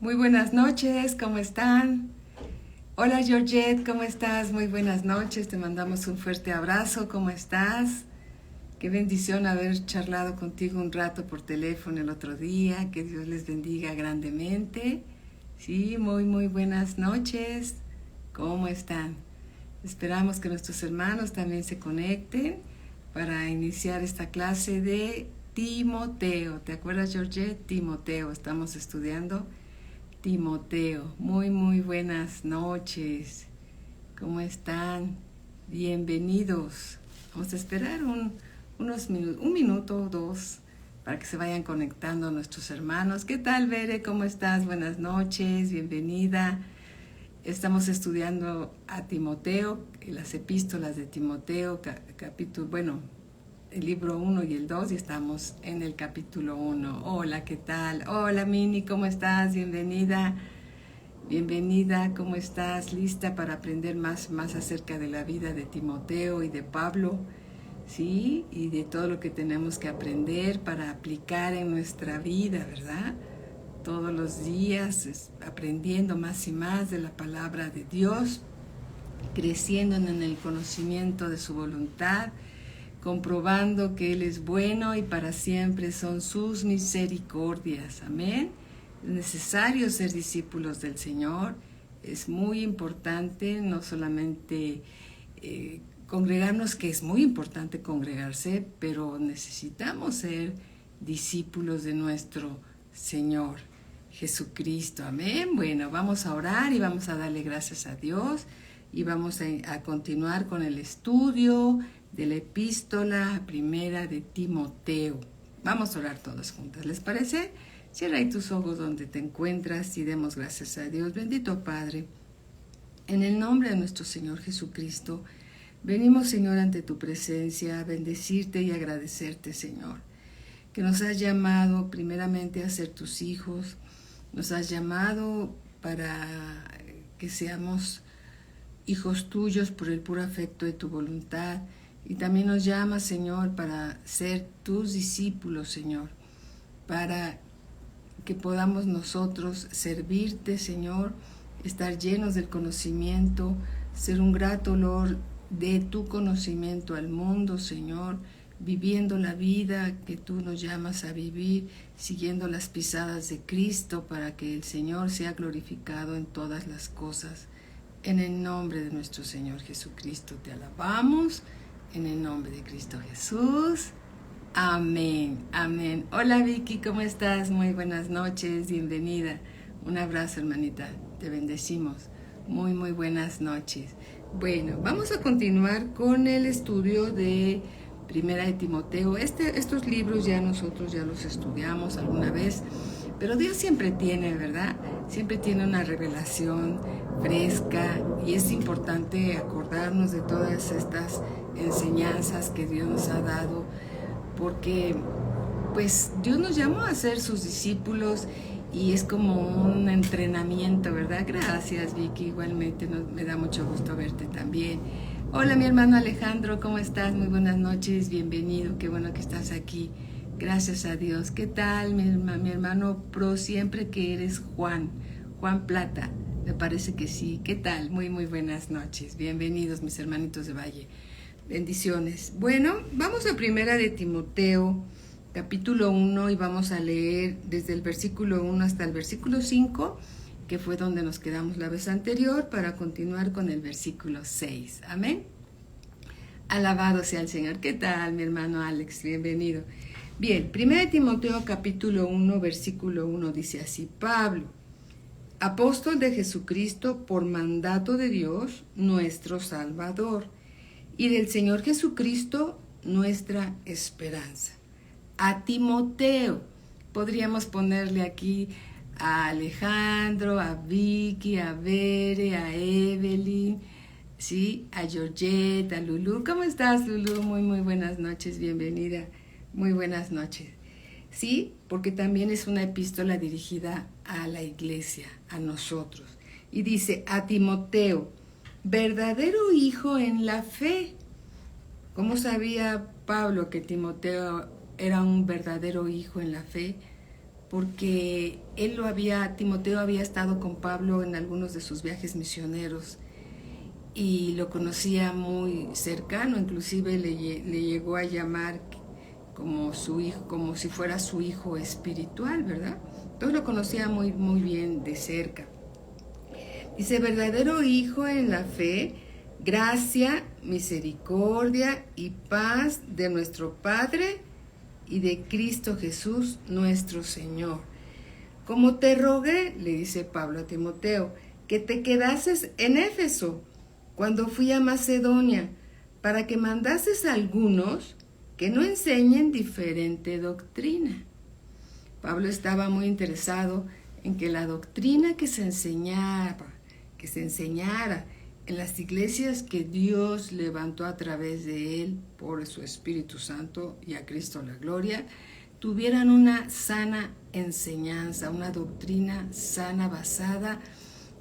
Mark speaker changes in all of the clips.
Speaker 1: Muy buenas noches, ¿cómo están? Hola Georgette, ¿cómo estás? Muy buenas noches, te mandamos un fuerte abrazo, ¿cómo estás? Qué bendición haber charlado contigo un rato por teléfono el otro día, que Dios les bendiga grandemente. Sí, muy buenas noches, ¿cómo están? Esperamos que nuestros hermanos también se conecten para iniciar esta clase de Timoteo. ¿Te acuerdas, Georgette? Timoteo, estamos estudiando Timoteo. Muy buenas noches. ¿Cómo están? Bienvenidos. Vamos a esperar un minuto o dos para que se vayan conectando nuestros hermanos. ¿Qué tal, Bere? ¿Cómo estás? Buenas noches, bienvenida. Estamos estudiando a Timoteo, las epístolas de Timoteo, el libro 1 y el 2, y estamos en el capítulo 1. Hola, ¿qué tal? Hola, Mini, ¿cómo estás? Bienvenida. Bienvenida, ¿cómo estás? ¿Lista para aprender más acerca de la vida de Timoteo y de Pablo? ¿Sí? Y de todo lo que tenemos que aprender para aplicar en nuestra vida, ¿verdad? Todos los días aprendiendo más y más de la palabra de Dios, creciendo en el conocimiento de su voluntad, comprobando que Él es bueno y para siempre son sus misericordias. Amén. Es necesario ser discípulos del Señor. Es muy importante no solamente congregarnos, que es muy importante congregarse, pero necesitamos ser discípulos de nuestro Señor Jesucristo. Amén. Bueno, vamos a orar y vamos a darle gracias a Dios y vamos a continuar con el estudio de la epístola primera de Timoteo. Vamos a orar todos juntas, ¿les parece? Cierra ahí tus ojos donde te encuentras y demos gracias a Dios. Bendito Padre, en el nombre de nuestro Señor Jesucristo, venimos, Señor, ante tu presencia a bendecirte y agradecerte, Señor, que nos has llamado primeramente a ser tus hijos, nos has llamado para que seamos hijos tuyos por el puro afecto de tu voluntad. Y también nos llamas, Señor, para ser tus discípulos, Señor, para que podamos nosotros servirte, Señor, estar llenos del conocimiento, ser un grato olor de tu conocimiento al mundo, Señor, viviendo la vida que tú nos llamas a vivir, siguiendo las pisadas de Cristo para que el Señor sea glorificado en todas las cosas. En el nombre de nuestro Señor Jesucristo te alabamos. En el nombre de Cristo Jesús. Amén, amén. Hola Vicky, ¿cómo estás? Muy buenas noches, bienvenida. Un abrazo, hermanita, te bendecimos. Muy buenas noches. Bueno, vamos a continuar con el estudio de Primera de Timoteo. Estos libros nosotros ya los estudiamos alguna vez, pero Dios siempre tiene, ¿verdad? Siempre tiene una revelación fresca y es importante acordarnos de todas estas enseñanzas que Dios nos ha dado, porque pues Dios nos llamó a ser sus discípulos y es como un entrenamiento, ¿verdad? Gracias, Vicky, igualmente me da mucho gusto verte también. Hola, mi hermano Alejandro, ¿cómo estás? Muy buenas noches, bienvenido, qué bueno que estás aquí. Gracias a Dios. ¿Qué tal, mi hermano Pro? Siempre que eres Juan Plata, me parece que sí. ¿Qué tal? Muy buenas noches. Bienvenidos, mis hermanitos de Valle. Bendiciones. Bueno, vamos a Primera de Timoteo, capítulo 1, y vamos a leer desde el versículo 1 hasta el versículo 5, que fue donde nos quedamos la vez anterior, para continuar con el versículo 6. Amén. Alabado sea el Señor. ¿Qué tal, mi hermano Alex? Bienvenido. Bien, 1 Timoteo capítulo 1, versículo 1 dice así: Pablo, apóstol de Jesucristo por mandato de Dios, nuestro Salvador, y del Señor Jesucristo, nuestra esperanza. A Timoteo, podríamos ponerle aquí a Alejandro, a Vicky, a Bere, a Evelyn, ¿sí? A Georgette, a Lulú. ¿Cómo estás, Lulú? Muy buenas noches, bienvenida. Muy buenas noches. Sí, porque también es una epístola dirigida a la iglesia, a nosotros. Y dice: a Timoteo, verdadero hijo en la fe. ¿Cómo sabía Pablo que Timoteo era un verdadero hijo en la fe? porque Timoteo había estado con Pablo en algunos de sus viajes misioneros y lo conocía muy cercano, inclusive le llegó a llamar como su hijo, como si fuera su hijo espiritual, ¿verdad? Entonces lo conocía muy, muy bien de cerca. Dice, verdadero hijo en la fe, gracia, misericordia y paz de nuestro Padre y de Cristo Jesús nuestro Señor. Como te rogué, le dice Pablo a Timoteo, que te quedases en Éfeso cuando fui a Macedonia, para que mandases a algunos que no enseñen diferente doctrina. Pablo estaba muy interesado en que la doctrina que se enseñara en las iglesias que Dios levantó a través de él por su Espíritu Santo y a Cristo la gloria, tuvieran una sana enseñanza, una doctrina sana basada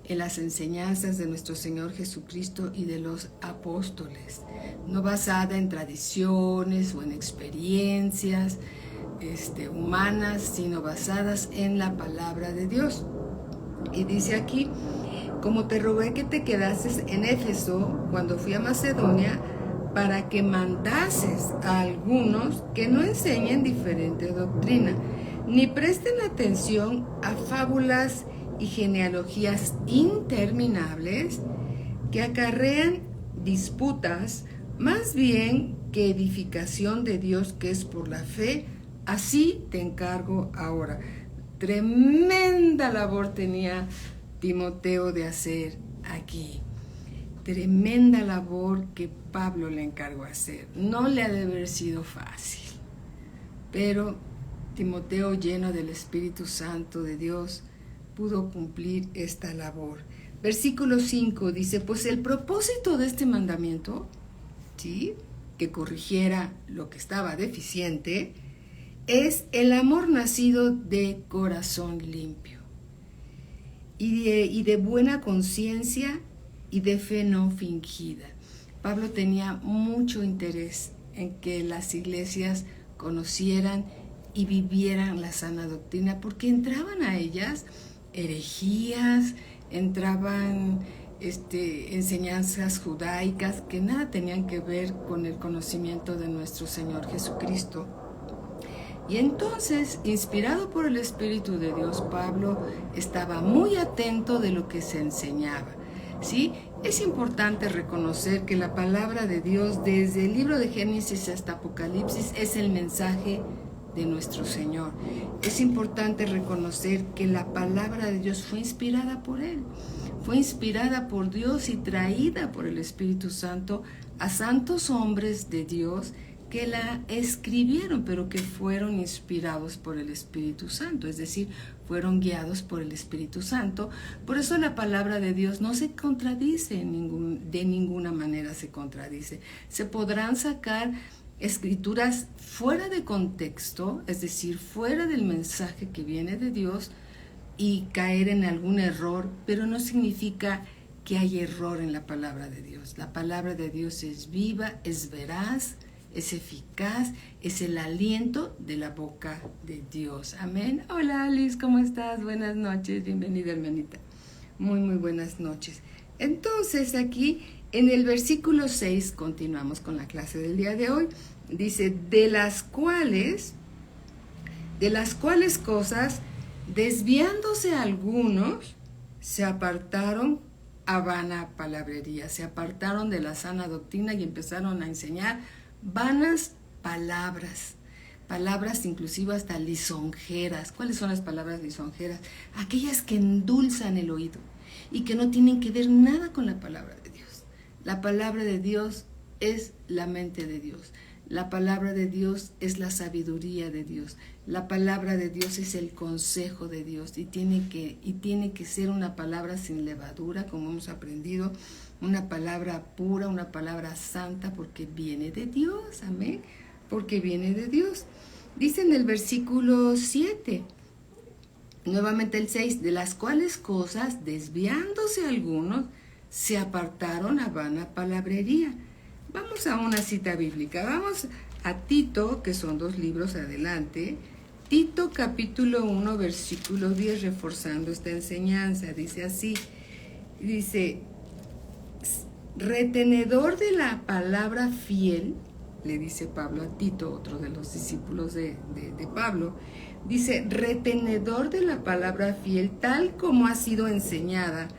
Speaker 1: en las enseñanzas de nuestro Señor Jesucristo y de los apóstoles, no basada en tradiciones o en experiencias humanas, sino basadas en la palabra de Dios. Y dice aquí, como te rogué que te quedases en Éfeso cuando fui a Macedonia, para que mandases a algunos que no enseñen diferente doctrina, ni presten atención a fábulas y genealogías interminables que acarrean disputas, más bien que edificación de Dios que es por la fe. Así te encargo ahora. Tremenda labor tenía Timoteo de hacer aquí. Tremenda labor que Pablo le encargó hacer. No le ha de haber sido fácil, pero Timoteo, lleno del Espíritu Santo de Dios, pudo cumplir esta labor. Versículo 5 dice, pues el propósito de este mandamiento, ¿sí?, que corrigiera lo que estaba deficiente, es el amor nacido de corazón limpio y de buena conciencia y de fe no fingida. Pablo tenía mucho interés en que las iglesias conocieran y vivieran la sana doctrina, porque entraban a ellas herejías, entraban enseñanzas judaicas que nada tenían que ver con el conocimiento de nuestro Señor Jesucristo. Y entonces, inspirado por el Espíritu de Dios, Pablo estaba muy atento de lo que se enseñaba. ¿Sí? Es importante reconocer que la palabra de Dios, desde el libro de Génesis hasta Apocalipsis, es el mensaje de nuestro Señor. Es importante reconocer que la palabra de Dios fue inspirada por Él, fue inspirada por Dios y traída por el Espíritu Santo a santos hombres de Dios que la escribieron, pero que fueron inspirados por el Espíritu Santo, es decir, fueron guiados por el Espíritu Santo. Por eso la palabra de Dios no se contradice, de ninguna manera se contradice. Se podrán sacar escrituras fuera de contexto, es decir, fuera del mensaje que viene de Dios, y caer en algún error, pero no significa que hay error en la palabra de Dios. La palabra de Dios es viva, es veraz, es eficaz, es el aliento de la boca de Dios. Amén. Hola Alice, ¿cómo estás? Buenas noches, bienvenida hermanita. Muy, muy buenas noches. Entonces aquí en el versículo 6, continuamos con la clase del día de hoy, dice, de las cuales cosas, desviándose algunos, se apartaron a vana palabrería, se apartaron de la sana doctrina y empezaron a enseñar vanas palabras, palabras inclusive hasta lisonjeras. ¿Cuáles son las palabras lisonjeras? Aquellas que endulzan el oído y que no tienen que ver nada con la palabra de Dios. La palabra de Dios es la mente de Dios. La palabra de Dios es la sabiduría de Dios. La palabra de Dios es el consejo de Dios y tiene que ser una palabra sin levadura, como hemos aprendido, una palabra pura, una palabra santa, porque viene de Dios, amén, porque viene de Dios. Dice en el versículo 7, nuevamente el 6, de las cuales cosas, desviándose algunos, se apartaron a vana palabrería. Vamos a una cita bíblica, vamos a Tito, que son 2 libros adelante, Tito capítulo 1, versículo 10, reforzando esta enseñanza, dice así, dice, retenedor de la palabra fiel, le dice Pablo a Tito, otro de los discípulos de Pablo, dice, retenedor de la palabra fiel, tal como ha sido enseñada,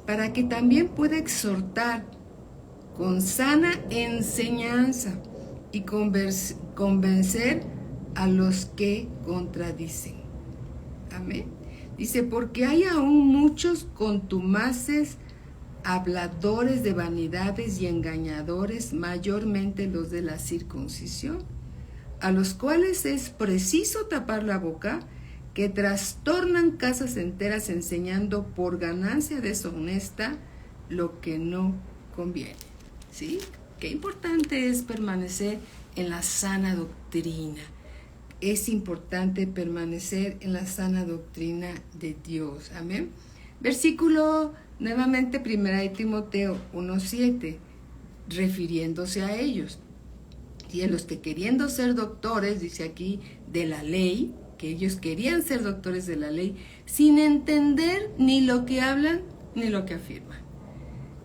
Speaker 1: para que también pueda exhortar con sana enseñanza y convencer a los que contradicen. Amén. Dice, porque hay aún muchos contumaces, habladores de vanidades y engañadores, mayormente los de la circuncisión, a los cuales es preciso tapar la boca, que trastornan casas enteras enseñando por ganancia deshonesta lo que no conviene. ¿Sí? Qué importante es permanecer en la sana doctrina. Es importante permanecer en la sana doctrina de Dios. Amén. Versículo, nuevamente, 1 Timoteo 1:7, refiriéndose a ellos. Y a los que queriendo ser doctores, dice aquí, de la ley, que ellos querían ser doctores de la ley, sin entender ni lo que hablan ni lo que afirman.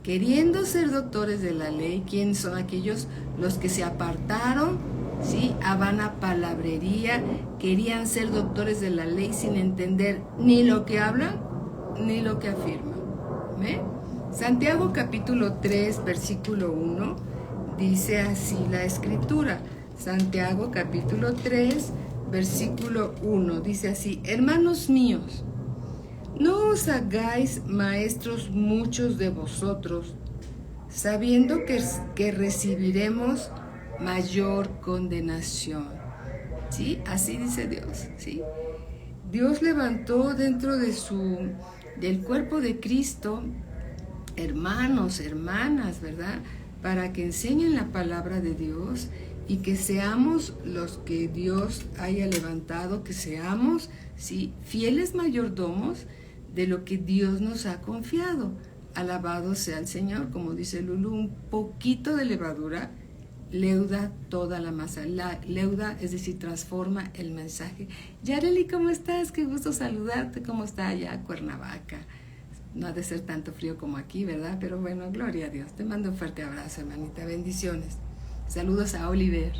Speaker 1: Queriendo ser doctores de la ley, ¿quiénes son aquellos? Los que se apartaron, ¿sí?, a vana palabrería, querían ser doctores de la ley sin entender ni lo que hablan ni lo que afirman. ¿Ve? Santiago capítulo 3, versículo 1, dice así la escritura. Santiago capítulo 3, versículo 1, dice así, hermanos míos, no os hagáis maestros muchos de vosotros, sabiendo que recibiremos mayor condenación. ¿Sí? Así dice Dios. ¿Sí? Dios levantó dentro del cuerpo de Cristo hermanos, hermanas, ¿verdad?, para que enseñen la palabra de Dios y que seamos los que Dios haya levantado, que seamos, ¿sí?, fieles mayordomos de lo que Dios nos ha confiado. Alabado sea el Señor, como dice Lulu, un poquito de levadura leuda toda la masa. La leuda, es decir, transforma el mensaje. Yareli, ¿cómo estás? Qué gusto saludarte. ¿Cómo está allá Cuernavaca? No ha de ser tanto frío como aquí, ¿verdad? Pero bueno, gloria a Dios. Te mando un fuerte abrazo, hermanita. Bendiciones. Saludos a Oliver.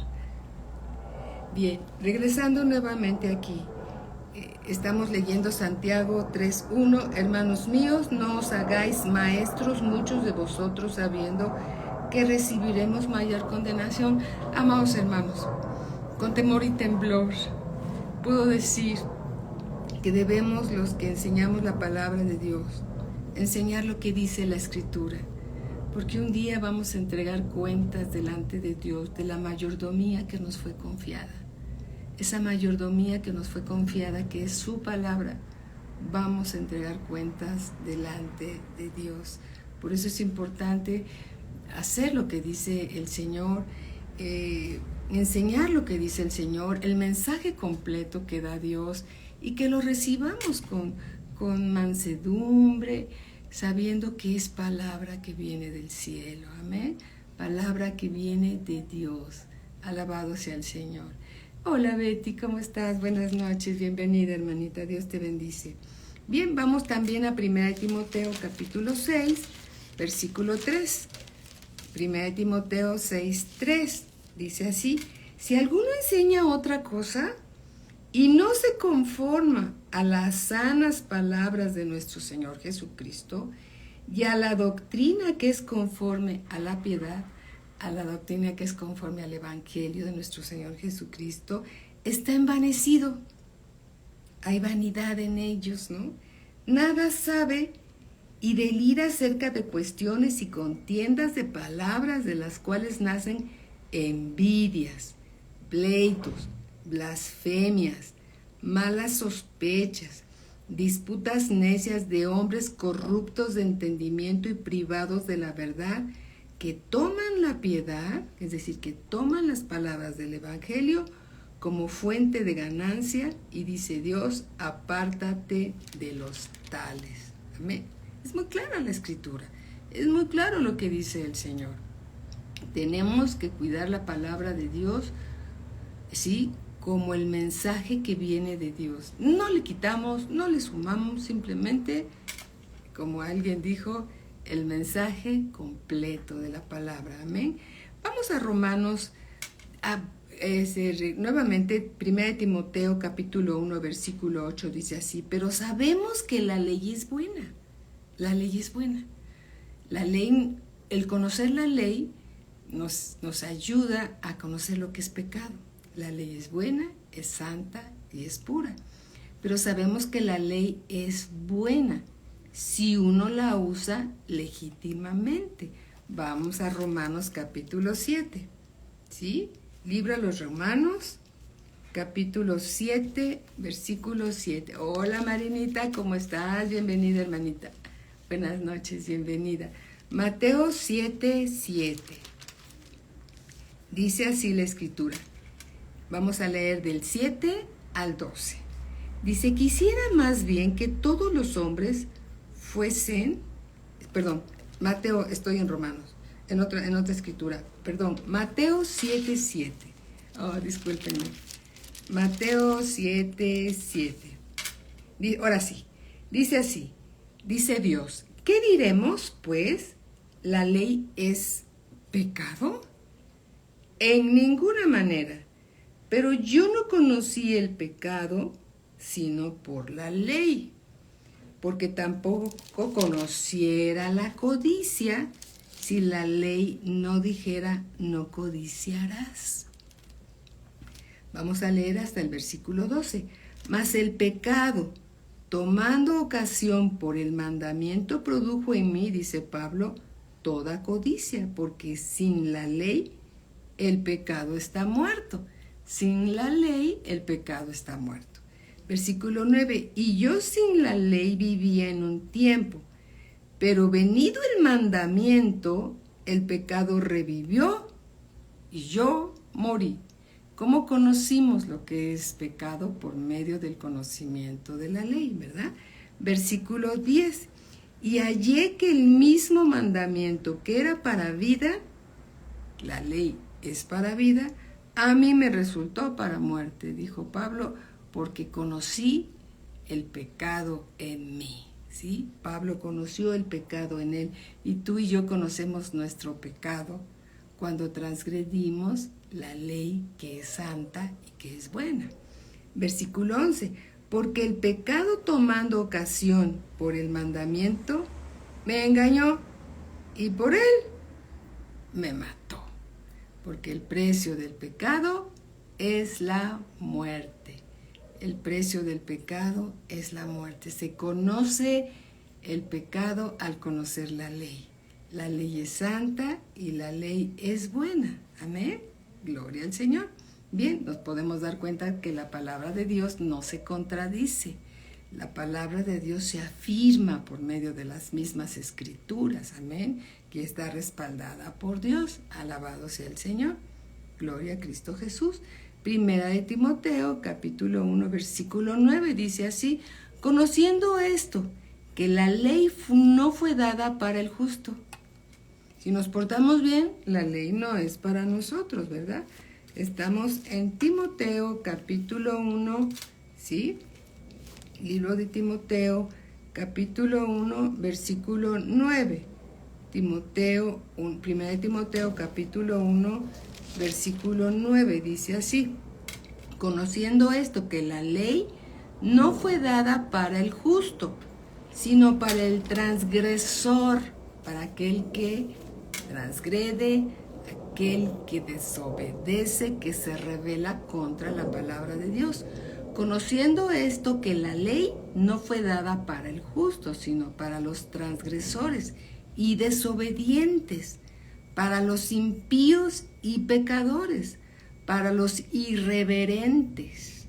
Speaker 1: Bien, regresando nuevamente aquí. Estamos leyendo Santiago 3:1. Hermanos míos, no os hagáis maestros muchos de vosotros, sabiendo que recibiremos mayor condenación. Amados hermanos, con temor y temblor, puedo decir que debemos, los que enseñamos la palabra de Dios, enseñar lo que dice la Escritura, porque un día vamos a entregar cuentas delante de Dios de la mayordomía que nos fue confiada. Esa mayordomía que nos fue confiada, que es su palabra, vamos a entregar cuentas delante de Dios. Por eso es importante hacer lo que dice el Señor, enseñar lo que dice el Señor, el mensaje completo que da Dios, y que lo recibamos con mansedumbre, sabiendo que es palabra que viene del cielo. Amén. Palabra que viene de Dios. Alabado sea el Señor. Hola Betty, ¿cómo estás? Buenas noches, bienvenida hermanita, Dios te bendice. Bien, vamos también a 1 Timoteo capítulo 6, versículo 3. 1 Timoteo 6:3 dice así, si alguno enseña otra cosa y no se conforma a las sanas palabras de nuestro Señor Jesucristo y a la doctrina que es conforme a la piedad, a la doctrina que es conforme al Evangelio de nuestro Señor Jesucristo, está envanecido. Hay vanidad en ellos, ¿no? Nada sabe y delira acerca de cuestiones y contiendas de palabras, de las cuales nacen envidias, pleitos, blasfemias, malas sospechas, disputas necias de hombres corruptos de entendimiento y privados de la verdad, que toman la piedad, es decir, que toman las palabras del Evangelio como fuente de ganancia, y dice Dios, apártate de los tales. Amén. Es muy clara la Escritura, es muy claro lo que dice el Señor. Tenemos que cuidar la palabra de Dios, sí, como el mensaje que viene de Dios. No le quitamos, no le sumamos, simplemente, como alguien dijo, el mensaje completo de la palabra. Amén. Vamos a Romanos, nuevamente, 1 Timoteo capítulo 1, versículo 8 dice así: pero sabemos que la ley es buena. La ley es buena. La ley, el conocer la ley nos ayuda a conocer lo que es pecado. La ley es buena, es santa y es pura. Pero sabemos que la ley es buena si uno la usa legítimamente. Vamos a Romanos capítulo 7. ¿Sí? Libro de los Romanos, capítulo 7, versículo 7. Hola Marinita, ¿cómo estás? Bienvenida, hermanita. Buenas noches, bienvenida. Mateo 7, 7. Dice así la escritura. Vamos a leer del 7 al 12. Dice: quisiera más bien que todos los hombres fuesen, Mateo, estoy en Romanos, en otra escritura, Mateo 7, 7. Oh, discúlpenme. Mateo 7, 7. Ahora sí, dice así, dice Dios: ¿qué diremos, pues? ¿La ley es pecado? En ninguna manera. Pero yo no conocí el pecado sino por la ley, porque tampoco conociera la codicia si la ley no dijera no codiciarás. Vamos a leer hasta el versículo 12. Mas el pecado, tomando ocasión por el mandamiento, produjo en mí, dice Pablo, toda codicia, porque sin la ley el pecado está muerto. Sin la ley el pecado está muerto. Versículo 9. Y yo sin la ley vivía en un tiempo, pero venido el mandamiento, el pecado revivió y yo morí. ¿Cómo conocimos lo que es pecado? Por medio del conocimiento de la ley, ¿verdad? Versículo 10. Y hallé que el mismo mandamiento que era para vida, la ley es para vida, a mí me resultó para muerte, dijo Pablo, porque conocí el pecado en mí. ¿Sí? Pablo conoció el pecado en él, y tú y yo conocemos nuestro pecado cuando transgredimos la ley que es santa y que es buena. Versículo 11. Porque el pecado, tomando ocasión por el mandamiento, me engañó y por él me mató. Porque el precio del pecado es la muerte. El precio del pecado es la muerte. Se conoce el pecado al conocer la ley. La ley es santa y la ley es buena. Amén. Gloria al Señor. Bien, nos podemos dar cuenta que la palabra de Dios no se contradice. La palabra de Dios se afirma por medio de las mismas escrituras. Amén. Que está respaldada por Dios. Alabado sea el Señor. Gloria a Cristo Jesús. Primera de Timoteo, capítulo 1, versículo 9, dice así: conociendo esto, que la ley no fue dada para el justo. Si nos portamos bien, la ley no es para nosotros, ¿verdad? Estamos en Timoteo, capítulo 1, ¿sí? Libro de Timoteo, capítulo 1, versículo 9. Primera de Timoteo, capítulo 1, versículo 9, dice así: conociendo esto, que la ley no fue dada para el justo, sino para el transgresor, para aquel que transgrede, aquel que desobedece, que se rebela contra la palabra de Dios. Conociendo esto, que la ley no fue dada para el justo, sino para los transgresores y desobedientes, para los impíos y pecadores, para los irreverentes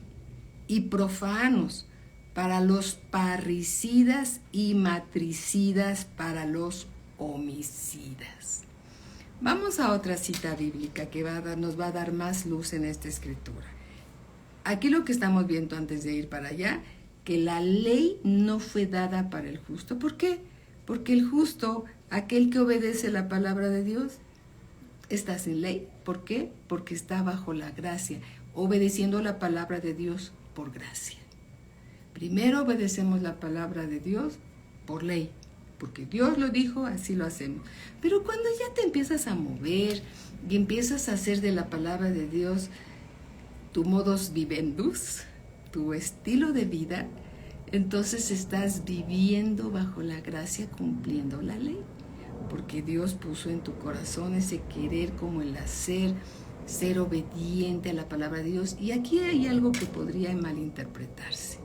Speaker 1: y profanos, para los parricidas y matricidas, para los homicidas. Vamos a otra cita bíblica que nos va a dar más luz en esta escritura. Aquí lo que estamos viendo antes de ir para allá, que la ley no fue dada para el justo. ¿Por qué? Porque el justo, aquel que obedece la palabra de Dios, está sin ley. ¿Por qué? Porque está bajo la gracia. obedeciendo la palabra de Dios por gracia. Primero obedecemos la palabra de Dios por ley, porque Dios lo dijo, así lo hacemos. Pero cuando ya te empiezas a mover y empiezas a hacer de la palabra de Dios tu modus vivendus, tu estilo de vida, entonces estás viviendo bajo la gracia, cumpliendo la ley, porque Dios puso en tu corazón ese querer como el hacer, ser obediente a la palabra de Dios. Y aquí hay algo que podría malinterpretarse.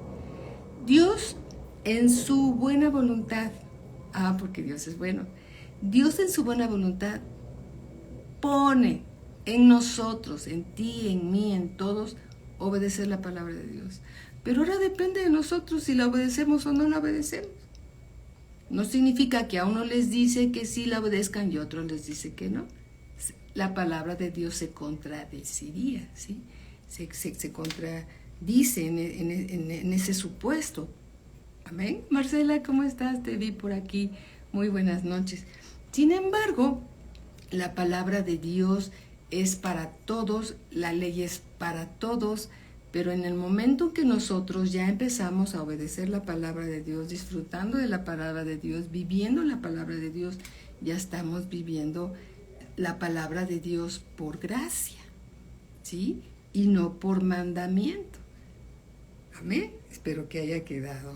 Speaker 1: Dios en su buena voluntad, porque Dios es bueno, Dios en su buena voluntad pone en nosotros, en ti, en mí, en todos, obedecer la palabra de Dios. Pero ahora depende de nosotros si la obedecemos o no la obedecemos. No significa que a uno les dice que sí la obedezcan y a otros les dice que no. La palabra de Dios se contradeciría, ¿sí? Se contradice en ese supuesto. Amén. Marcela, ¿cómo estás? Te vi por aquí. Muy buenas noches. Sin embargo, la palabra de Dios es para todos, la ley es para todos, pero en el momento que nosotros ya empezamos a obedecer la palabra de Dios, disfrutando de la palabra de Dios, viviendo la palabra de Dios, ya estamos viviendo la palabra de Dios por gracia, ¿sí? Y no por mandamiento. Amén. Espero que haya quedado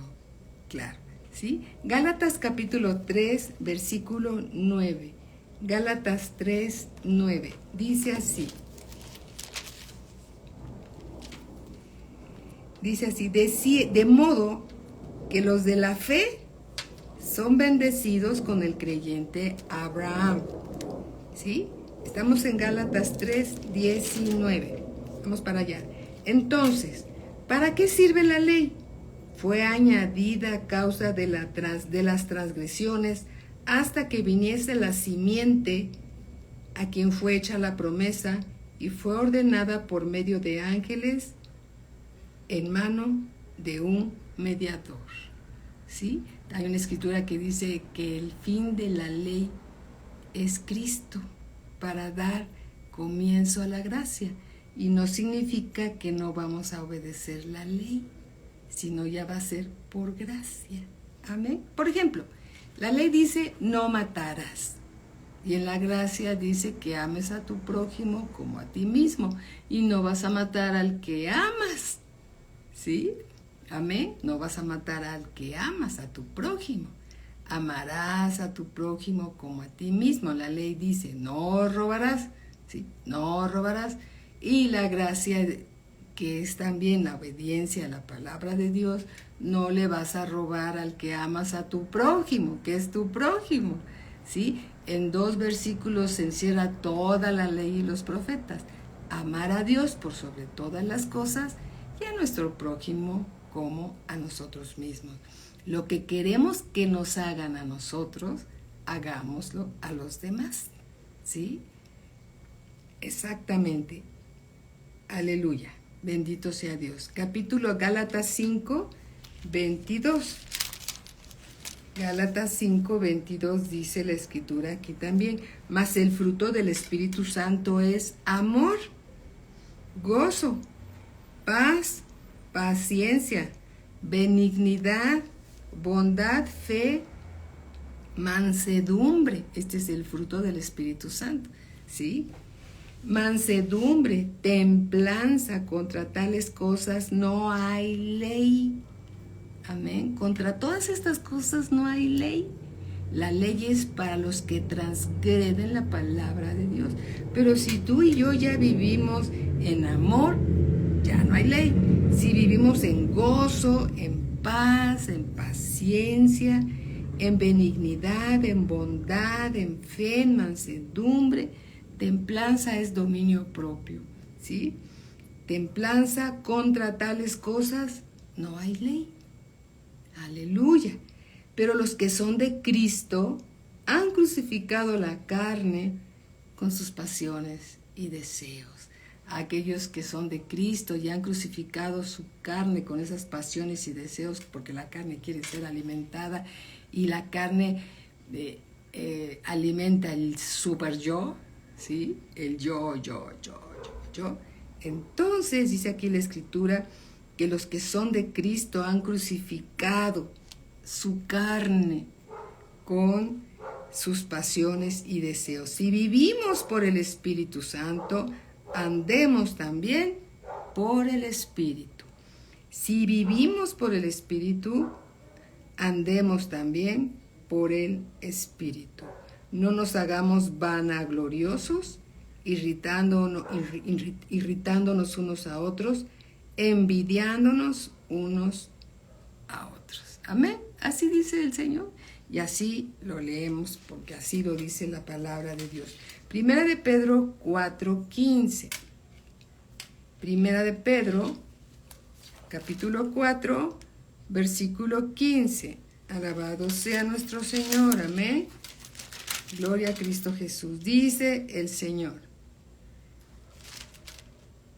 Speaker 1: claro, ¿sí? Gálatas capítulo 3, versículo 9. Gálatas 3, 9. Dice así. Dice así, de modo que los de la fe son bendecidos con el creyente Abraham. ¿Sí? Estamos en Gálatas 3, 19. Vamos para allá. Entonces, ¿para qué sirve la ley? Fue añadida a causa de las transgresiones hasta que viniese la simiente a quien fue hecha la promesa y fue ordenada por medio de ángeles en mano de un mediador. ¿Sí? Hay una escritura que dice que el fin de la ley es Cristo para dar comienzo a la gracia. Y no significa que no vamos a obedecer la ley, sino ya va a ser por gracia. Amén. Por ejemplo, la ley dice no matarás. Y en la gracia dice que ames a tu prójimo como a ti mismo. Y no vas a matar al que amas. ¿Sí? Amén. No vas a matar al que amas, a tu prójimo. Amarás a tu prójimo como a ti mismo. La ley dice no robarás. ¿Sí? No robarás. Y la gracia, que es también la obediencia a la palabra de Dios, no le vas a robar al que amas a tu prójimo, que es tu prójimo. ¿Sí? En 2 versículos se encierra toda la ley y los profetas. Amar a Dios por sobre todas las cosas y a nuestro prójimo como a nosotros mismos. Lo que queremos que nos hagan a nosotros, hagámoslo a los demás. ¿Sí? Exactamente. Aleluya. Bendito sea Dios. Capítulo Gálatas 5, 22. Gálatas 5, 22 dice la escritura aquí también. Mas el fruto del Espíritu Santo es amor, gozo, paz, paciencia, benignidad, bondad, fe, mansedumbre. Este es el fruto del Espíritu Santo, ¿sí? Mansedumbre, templanza, contra tales cosas no hay ley. Amén. Contra todas estas cosas no hay ley. La ley es para los que transgreden la palabra de Dios. Pero si tú y yo ya vivimos en amor, ya no hay ley. Si vivimos en gozo, en paz, en paciencia, en benignidad, en bondad, en fe, en mansedumbre, templanza es dominio propio, ¿sí? Templanza, contra tales cosas no hay ley. Aleluya. Pero los que son de Cristo han crucificado la carne con sus pasiones y deseos. Aquellos que son de Cristo ya han crucificado su carne con esas pasiones y deseos, porque la carne quiere ser alimentada y la carne alimenta el super yo, ¿sí? El yo. Entonces, dice aquí la Escritura, que los que son de Cristo han crucificado su carne con sus pasiones y deseos. Si vivimos por el Espíritu Santo, andemos también por el Espíritu. Si vivimos por el Espíritu, andemos también por el Espíritu. No nos hagamos vanagloriosos, irritándonos unos a otros, envidiándonos unos a otros. Amén. Así dice el Señor. Y así lo leemos, porque así lo dice la palabra de Dios. Primera de Pedro 4:15. Primera de Pedro, capítulo 4, versículo 15. Alabado sea nuestro Señor. Amén. Gloria a Cristo Jesús. Dice el Señor.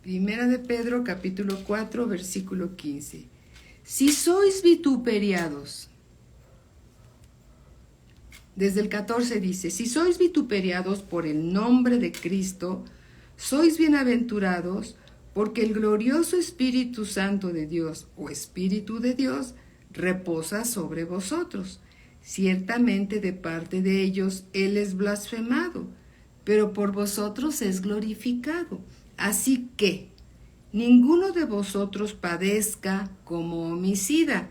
Speaker 1: Primera de Pedro, capítulo 4, versículo 15. Si sois vituperiados, desde el 14 dice, si sois vituperiados por el nombre de Cristo, sois bienaventurados, porque el glorioso Espíritu Santo de Dios, o Espíritu de Dios, reposa sobre vosotros. Ciertamente de parte de ellos Él es blasfemado, pero por vosotros es glorificado. Así que ninguno de vosotros padezca como homicida,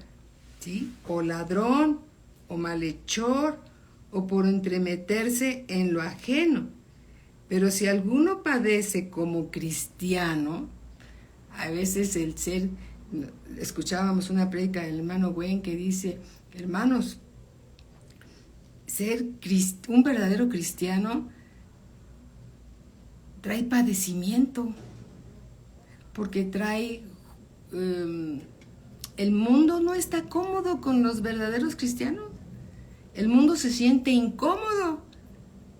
Speaker 1: ¿sí?, o ladrón, o malhechor, o por entremeterse en lo ajeno. Pero si alguno padece como cristiano, a veces escuchábamos una prédica del hermano Wayne que dice, hermanos, ser un verdadero cristiano trae padecimiento, porque el mundo no está cómodo con los verdaderos cristianos. El mundo se siente incómodo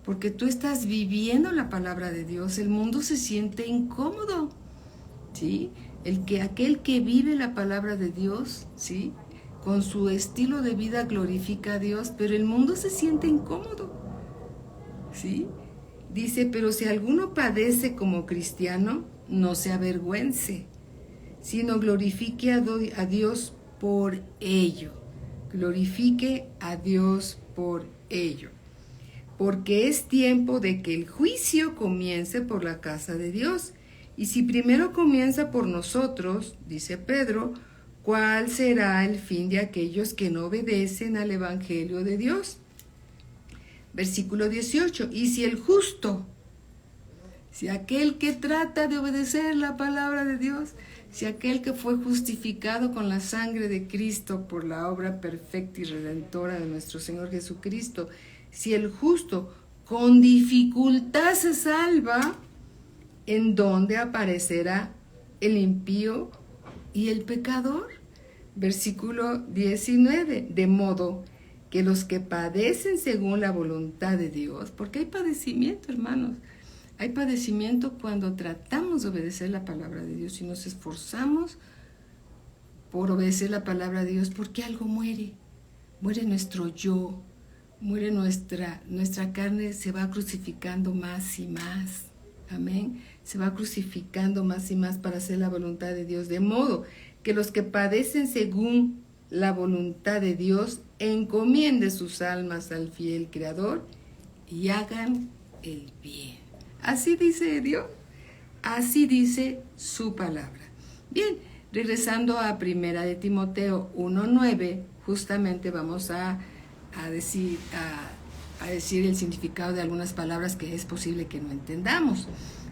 Speaker 1: porque tú estás viviendo la palabra de Dios. El mundo se siente incómodo, ¿sí? Aquel que vive la palabra de Dios, ¿sí?, con su estilo de vida glorifica a Dios, pero el mundo se siente incómodo, ¿sí? Dice, pero si alguno padece como cristiano, no se avergüence, sino glorifique a Dios por ello. Glorifique a Dios por ello. Porque es tiempo de que el juicio comience por la casa de Dios. Y si primero comienza por nosotros, dice Pedro, ¿cuál será el fin de aquellos que no obedecen al Evangelio de Dios? Versículo 18. Y si el justo, si aquel que trata de obedecer la palabra de Dios, si aquel que fue justificado con la sangre de Cristo por la obra perfecta y redentora de nuestro Señor Jesucristo, si el justo con dificultad se salva, ¿en dónde aparecerá el impío y el pecador? Versículo 19. De modo que los que padecen según la voluntad de Dios, porque hay padecimiento, hermanos, hay padecimiento cuando tratamos de obedecer la palabra de Dios y nos esforzamos por obedecer la palabra de Dios, porque algo muere. Muere nuestro yo, muere nuestra carne, se va crucificando más y más. Amén. Se va crucificando más y más para hacer la voluntad de Dios. De modo que los que padecen según la voluntad de Dios encomienden sus almas al fiel Creador y hagan el bien. Así dice Dios, así dice su palabra. Bien, regresando a Primera de Timoteo 1:9, justamente vamos a decir el significado de algunas palabras que es posible que no entendamos.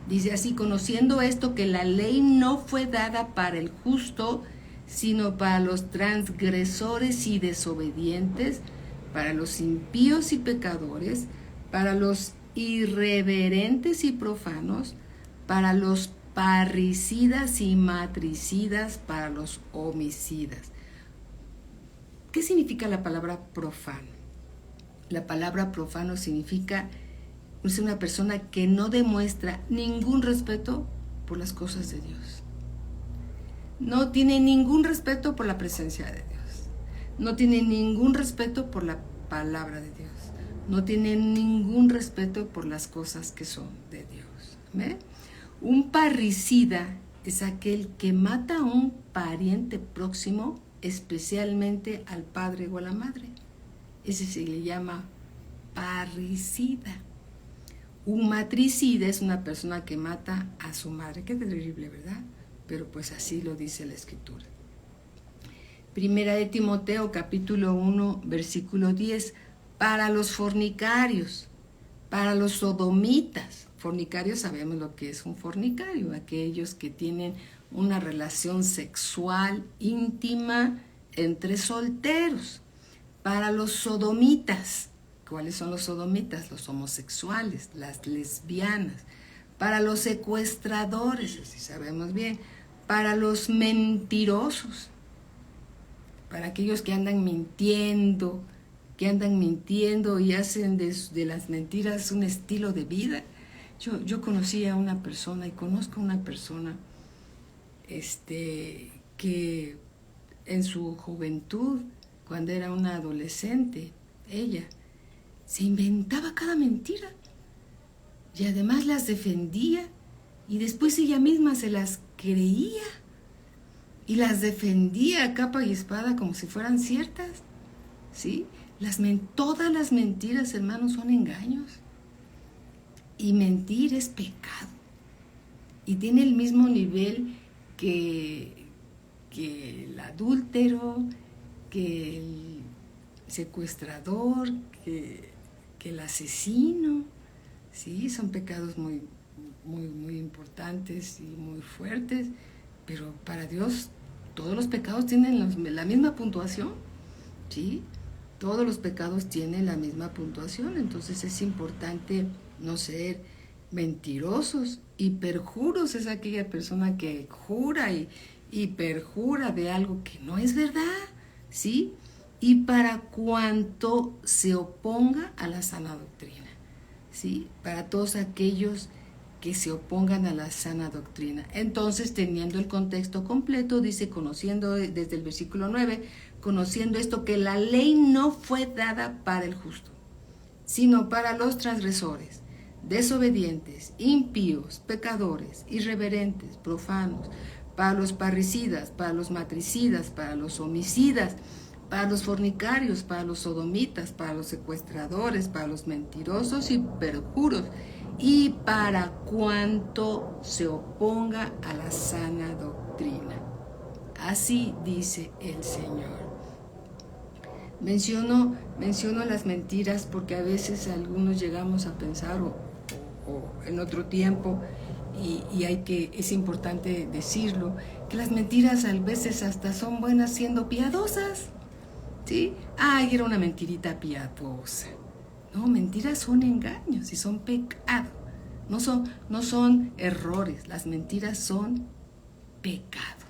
Speaker 1: Dice así, conociendo esto, que la ley no fue dada para el justo, sino para los transgresores y desobedientes, para los impíos y pecadores, para los irreverentes y profanos, para los parricidas y matricidas, para los homicidas. ¿Qué significa la palabra profano? La palabra profano significa es una persona que no demuestra ningún respeto por las cosas de Dios. No tiene ningún respeto por la presencia de Dios. No tiene ningún respeto por la palabra de Dios. No tiene ningún respeto por las cosas que son de Dios. ¿Ve? Un parricida es aquel que mata a un pariente próximo, especialmente al padre o a la madre. Ese se le llama parricida. Un matricida es una persona que mata a su madre. Qué terrible, ¿verdad? Pero pues así lo dice la Escritura. Primera de Timoteo, capítulo 1, versículo 10. Para los fornicarios, para los sodomitas. Fornicarios, sabemos lo que es un fornicario, aquellos que tienen una relación sexual íntima entre solteros. Para los sodomitas, ¿cuáles son los sodomitas? Los homosexuales, las lesbianas. Para los secuestradores, así sabemos bien. Para los mentirosos, para aquellos que andan mintiendo y hacen de las mentiras un estilo de vida. Yo conocí a una persona y conozco a una persona que en su juventud, cuando era una adolescente, ella se inventaba cada mentira y además las defendía y después ella misma se las creía y las defendía a capa y espada como si fueran ciertas, ¿sí? Todas las mentiras, hermanos, son engaños. Y mentir es pecado. Y tiene el mismo nivel que el adúltero, que el secuestrador, que el asesino. Sí, son pecados muy, muy, muy importantes y muy fuertes. Pero para Dios todos los pecados tienen la misma puntuación. ¿Sí? Todos los pecados tienen la misma puntuación, entonces es importante no ser mentirosos. Y perjuros es aquella persona que jura y perjura de algo que no es verdad, ¿sí? Y para cuanto se oponga a la sana doctrina, ¿sí? Para todos aquellos que se opongan a la sana doctrina. Entonces, teniendo el contexto completo, dice, conociendo desde el versículo 9, conociendo esto, que la ley no fue dada para el justo, sino para los transgresores, desobedientes, impíos, pecadores, irreverentes, profanos, para los parricidas, para los matricidas, para los homicidas, para los fornicarios, para los sodomitas, para los secuestradores, para los mentirosos y perjuros, y para cuanto se oponga a la sana doctrina. Así dice el Señor. Menciono las mentiras porque a veces algunos llegamos a pensar o en otro tiempo y es importante decirlo, que las mentiras a veces hasta son buenas siendo piadosas, ¿sí? Ay, era una mentirita piadosa. No, mentiras son engaños y son pecado. No son errores, las mentiras son pecado,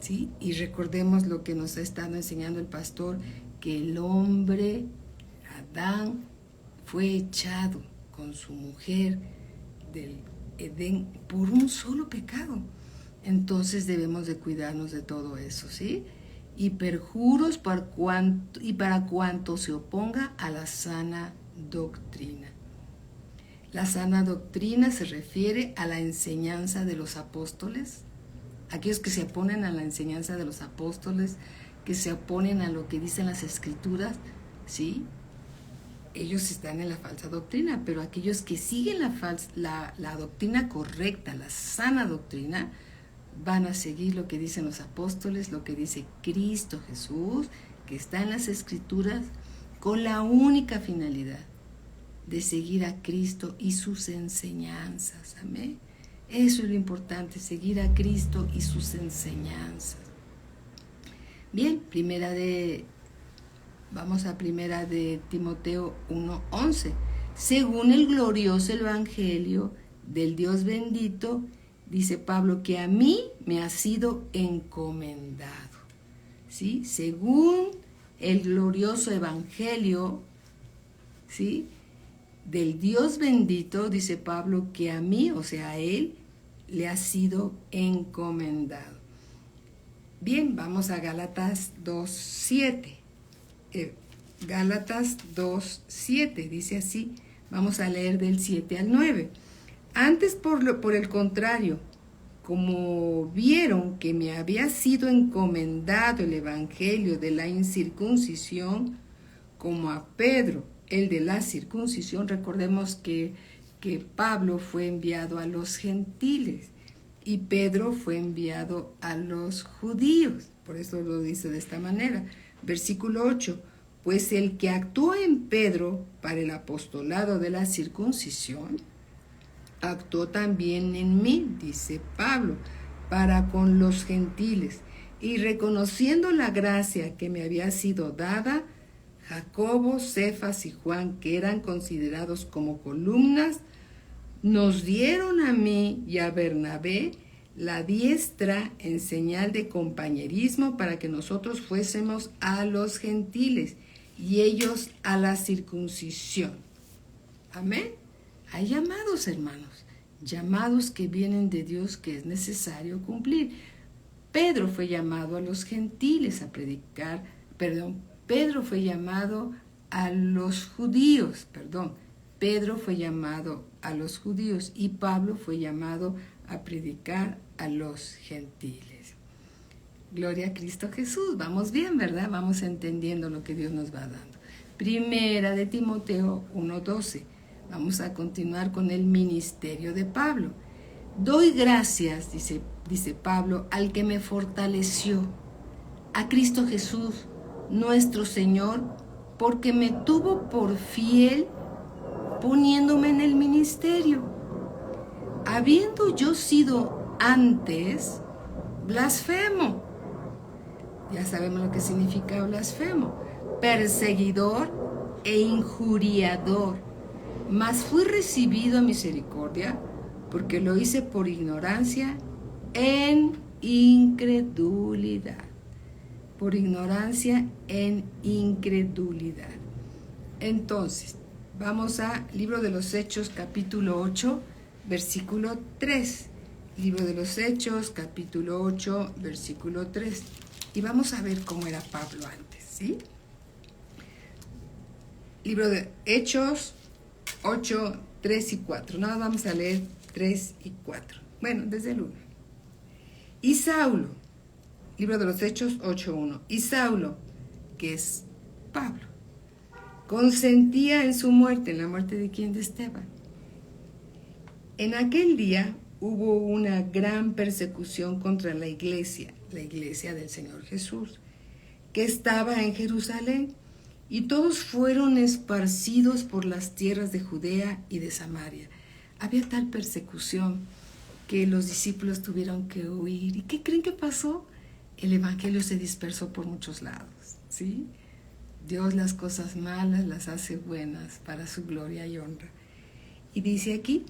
Speaker 1: ¿sí? Y recordemos lo que nos ha estado enseñando el pastor, que el hombre, Adán, fue echado con su mujer del Edén por un solo pecado. Entonces debemos de cuidarnos de todo eso, ¿sí? Y perjuros para cuanto se oponga a la sana doctrina. La sana doctrina se refiere a la enseñanza de los apóstoles, aquellos que se oponen a la enseñanza de los apóstoles, que se oponen a lo que dicen las Escrituras, ¿sí? Ellos están en la falsa doctrina, pero aquellos que siguen la doctrina correcta, la sana doctrina, van a seguir lo que dicen los apóstoles, lo que dice Cristo Jesús, que está en las Escrituras, con la única finalidad de seguir a Cristo y sus enseñanzas. Amén. Eso es lo importante, seguir a Cristo y sus enseñanzas. Bien, vamos a primera de Timoteo 1:11. Según el glorioso evangelio del Dios bendito, dice Pablo, que a mí me ha sido encomendado. ¿Sí? Según el glorioso evangelio, ¿sí?, del Dios bendito, dice Pablo, que a mí, o sea, a él, le ha sido encomendado. Bien, vamos a Gálatas 2:7. Gálatas 2:7 dice así, vamos a leer del 7 al 9. Antes, por el contrario, como vieron que me había sido encomendado el evangelio de la incircuncisión, como a Pedro, el de la circuncisión, recordemos que Pablo fue enviado a los gentiles y Pedro fue enviado a los judíos. Por eso lo dice de esta manera. Versículo 8. Pues el que actuó en Pedro para el apostolado de la circuncisión, actuó también en mí, dice Pablo, para con los gentiles. Y reconociendo la gracia que me había sido dada, Jacobo, Cefas y Juan, que eran considerados como columnas, nos dieron a mí y a Bernabé la diestra en señal de compañerismo para que nosotros fuésemos a los gentiles y ellos a la circuncisión. Amén. Hay llamados, hermanos, llamados que vienen de Dios que es necesario cumplir. Pedro fue llamado a los gentiles a predicar, Pedro fue llamado a los judíos, Pedro fue llamado a los judíos y Pablo fue llamado a predicar a los gentiles. Gloria a Cristo Jesús. Vamos bien, ¿verdad? Vamos entendiendo lo que Dios nos va dando. Primera de Timoteo 1:12. Vamos a continuar con el ministerio de Pablo. Doy gracias, dice Pablo, al que me fortaleció, a Cristo Jesús, nuestro Señor, porque me tuvo por fiel poniéndome en el ministerio. Habiendo yo sido antes blasfemo, ya sabemos lo que significa blasfemo, perseguidor e injuriador, mas fui recibido a misericordia, porque lo hice por ignorancia en incredulidad. Por ignorancia en incredulidad. Entonces, vamos a Libro de los Hechos, capítulo 8, versículo 3. Libro de los Hechos, capítulo 8, versículo 3. Y vamos a ver cómo era Pablo antes, ¿sí? Libro de Hechos 8, 3 y 4. Nada, vamos a leer 3 y 4. Bueno, desde el 1. Y Saulo, Libro de los Hechos 8:1. Y Saulo, que es Pablo, consentía en su muerte, en la muerte de quién, de Esteban. En aquel día hubo una gran persecución contra la iglesia del Señor Jesús, que estaba en Jerusalén, y todos fueron esparcidos por las tierras de Judea y de Samaria. Había tal persecución que los discípulos tuvieron que huir. ¿Y qué creen que pasó? El evangelio se dispersó por muchos lados, ¿sí? Dios las cosas malas las hace buenas para su gloria y honra. Y dice aquí,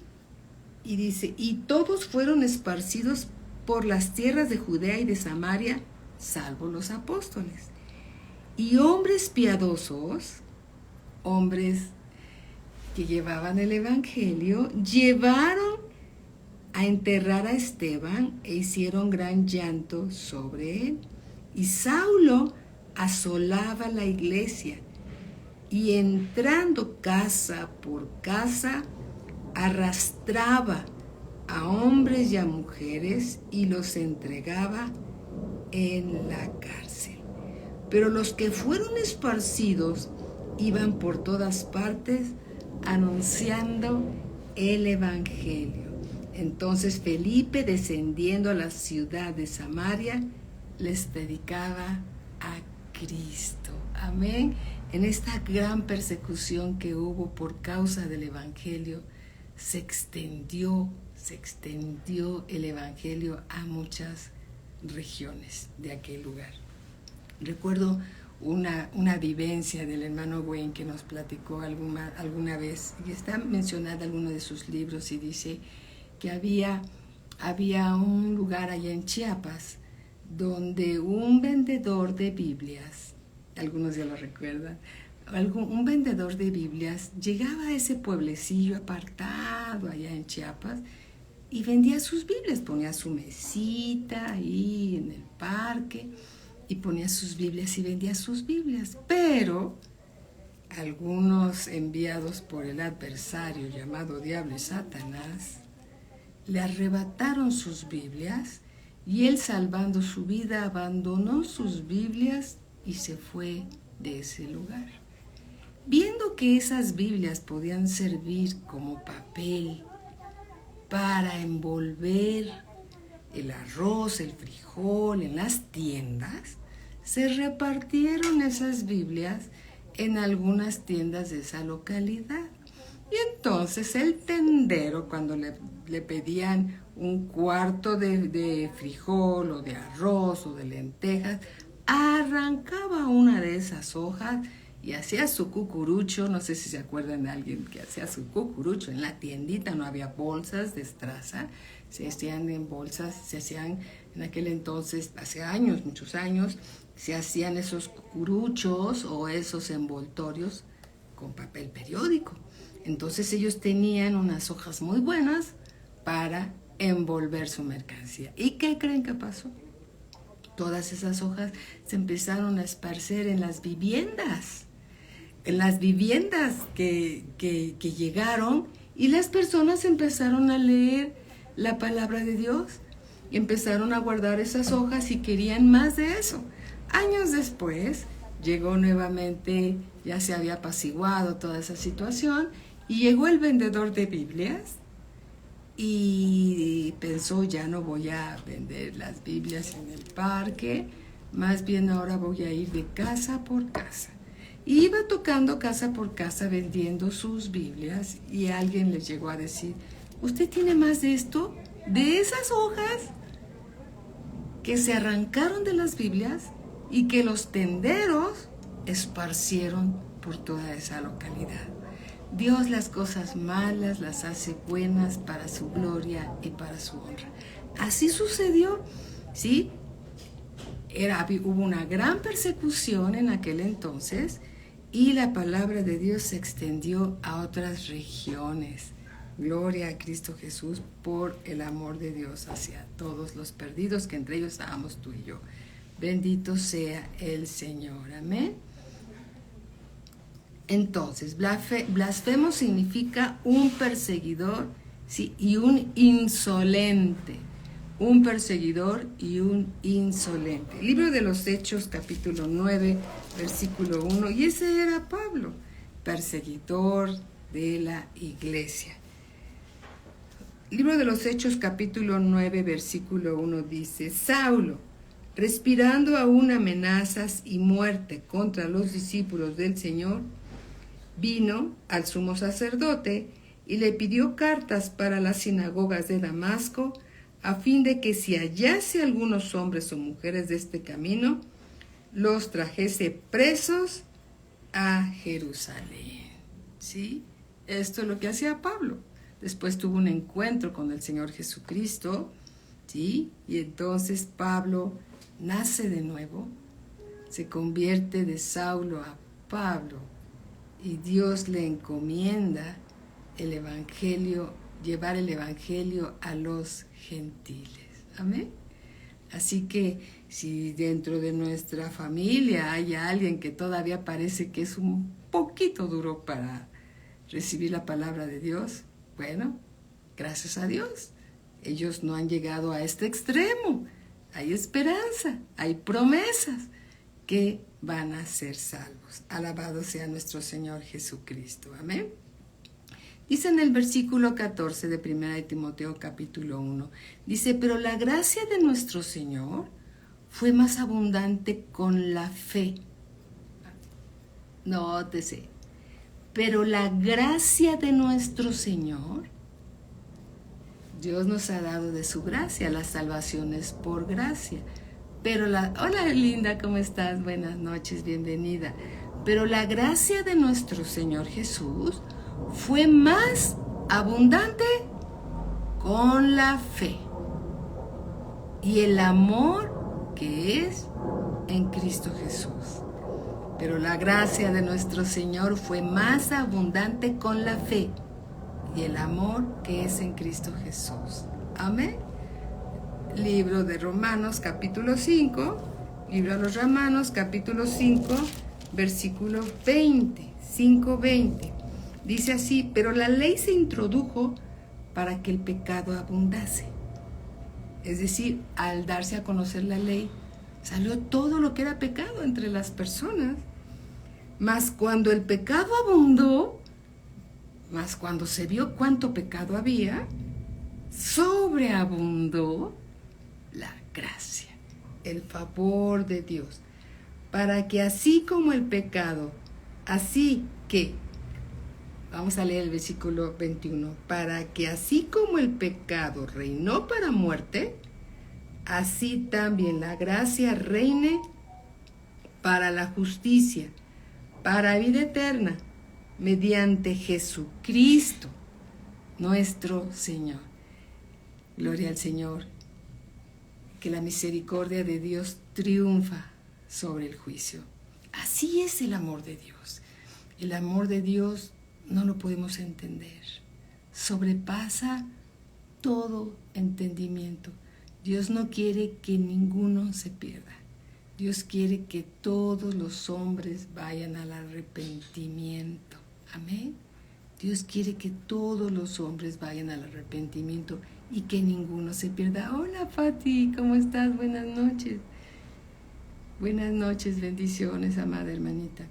Speaker 1: y todos fueron esparcidos por las tierras de Judea y de Samaria, salvo los apóstoles. Y hombres piadosos, hombres que llevaban el evangelio, llevaron a enterrar a Esteban e hicieron gran llanto sobre él. Y Saulo asolaba la iglesia y entrando casa por casa arrastraba a hombres y a mujeres y los entregaba en la cárcel. Pero los que fueron esparcidos iban por todas partes anunciando el evangelio. Entonces Felipe, descendiendo a la ciudad de Samaria, les predicaba a Cristo. Amén. En esta gran persecución que hubo por causa del evangelio, se extendió el evangelio a muchas regiones de aquel lugar. Recuerdo una vivencia del hermano Wayne que nos platicó alguna vez, y está mencionada en alguno de sus libros, y dice que había un lugar allá en Chiapas donde un vendedor de Biblias, algunos ya lo recuerdan, un vendedor de Biblias llegaba a ese pueblecillo apartado allá en Chiapas y vendía sus Biblias, ponía su mesita ahí en el parque y ponía sus Biblias y vendía sus Biblias, pero algunos enviados por el adversario llamado Diablo y Satanás le arrebataron sus Biblias y él, salvando su vida, abandonó sus Biblias y se fue de ese lugar. Viendo que esas Biblias podían servir como papel para envolver el arroz, el frijol en las tiendas, se repartieron esas Biblias en algunas tiendas de esa localidad. Y entonces el tendero, cuando le pedían un cuarto de frijol o de arroz o de lentejas, arrancaba una de esas hojas y hacía su cucurucho. No sé si se acuerdan de alguien que hacía su cucurucho en la tiendita. No había bolsas de estraza, se hacían en bolsas, se hacían en aquel entonces, hace años, muchos años, se hacían esos cucuruchos o esos envoltorios con papel periódico. Entonces ellos tenían unas hojas muy buenas para envolver su mercancía. ¿Y qué creen que pasó? Todas esas hojas se empezaron a esparcer en las viviendas que llegaron, y las personas empezaron a leer la palabra de Dios y empezaron a guardar esas hojas y querían más de eso. Años después llegó nuevamente, ya se había apaciguado toda esa situación, y llegó el vendedor de Biblias y pensó, ya no voy a vender las Biblias en el parque, más bien ahora voy a ir de casa por casa. Y iba tocando casa por casa vendiendo sus Biblias, y alguien le llegó a decir, ¿usted tiene más de esto? De esas hojas que se arrancaron de las Biblias y que los tenderos esparcieron por toda esa localidad. Dios las cosas malas las hace buenas para su gloria y para su honra. Así sucedió, ¿sí? Hubo una gran persecución en aquel entonces, y la palabra de Dios se extendió a otras regiones. Gloria a Cristo Jesús por el amor de Dios hacia todos los perdidos, que entre ellos estábamos tú y yo. Bendito sea el Señor. Amén. Entonces, blasfemo significa un perseguidor, ¿sí? Y un insolente. Un perseguidor y un insolente. Libro de los Hechos, capítulo 9, versículo 1. Y ese era Pablo, perseguidor de la iglesia. Libro de los Hechos, capítulo 9, versículo 1 dice, Saulo, respirando aún amenazas y muerte contra los discípulos del Señor, vino al sumo sacerdote y le pidió cartas para las sinagogas de Damasco, a fin de que si hallase algunos hombres o mujeres de este camino, los trajese presos a Jerusalén. ¿Sí? Esto es lo que hacía Pablo. Después tuvo un encuentro con el Señor Jesucristo, ¿sí? Y entonces Pablo nace de nuevo, se convierte de Saulo a Pablo, y Dios le encomienda el evangelio, llevar el evangelio a los gentiles. Amén. Así que si dentro de nuestra familia hay alguien que todavía parece que es un poquito duro para recibir la palabra de Dios, bueno, gracias a Dios, ellos no han llegado a este extremo. Hay esperanza, hay promesas que van a ser salvos. Alabado sea nuestro Señor Jesucristo. Amén. Dice en el versículo 14 de 1 Timoteo capítulo 1, dice, pero la gracia de nuestro Señor fue más abundante con la fe. Nótese, pero la gracia de nuestro Señor, Dios nos ha dado de su gracia, la salvación es por gracia. Pero hola linda, ¿cómo estás? Buenas noches, bienvenida. Pero la gracia de nuestro Señor Jesús fue más abundante con la fe y el amor que es en Cristo Jesús. Pero la gracia de nuestro Señor fue más abundante con la fe y el amor que es en Cristo Jesús. Amén. Libro de Romanos, capítulo 5, libro de los Romanos, capítulo 5, versículo 20, 5:20. Dice así, pero la ley se introdujo para que el pecado abundase. Es decir, al darse a conocer la ley, salió todo lo que era pecado entre las personas. Mas cuando el pecado abundó, mas cuando se vio cuánto pecado había, sobreabundó la gracia, el favor de Dios, para que así como el pecado, así que, vamos a leer el versículo 21, para que así como el pecado reinó para muerte, así también la gracia reine para la justicia, para vida eterna, mediante Jesucristo, nuestro Señor. Gloria al Señor. Que la misericordia de Dios triunfa sobre el juicio. Así es el amor de Dios. El amor de Dios no lo podemos entender. Sobrepasa todo entendimiento. Dios no quiere que ninguno se pierda. Dios quiere que todos los hombres vayan al arrepentimiento. Amén. Dios quiere que todos los hombres vayan al arrepentimiento y que ninguno se pierda. Hola Fati, ¿cómo estás? Buenas noches. Buenas noches, bendiciones, amada hermanita.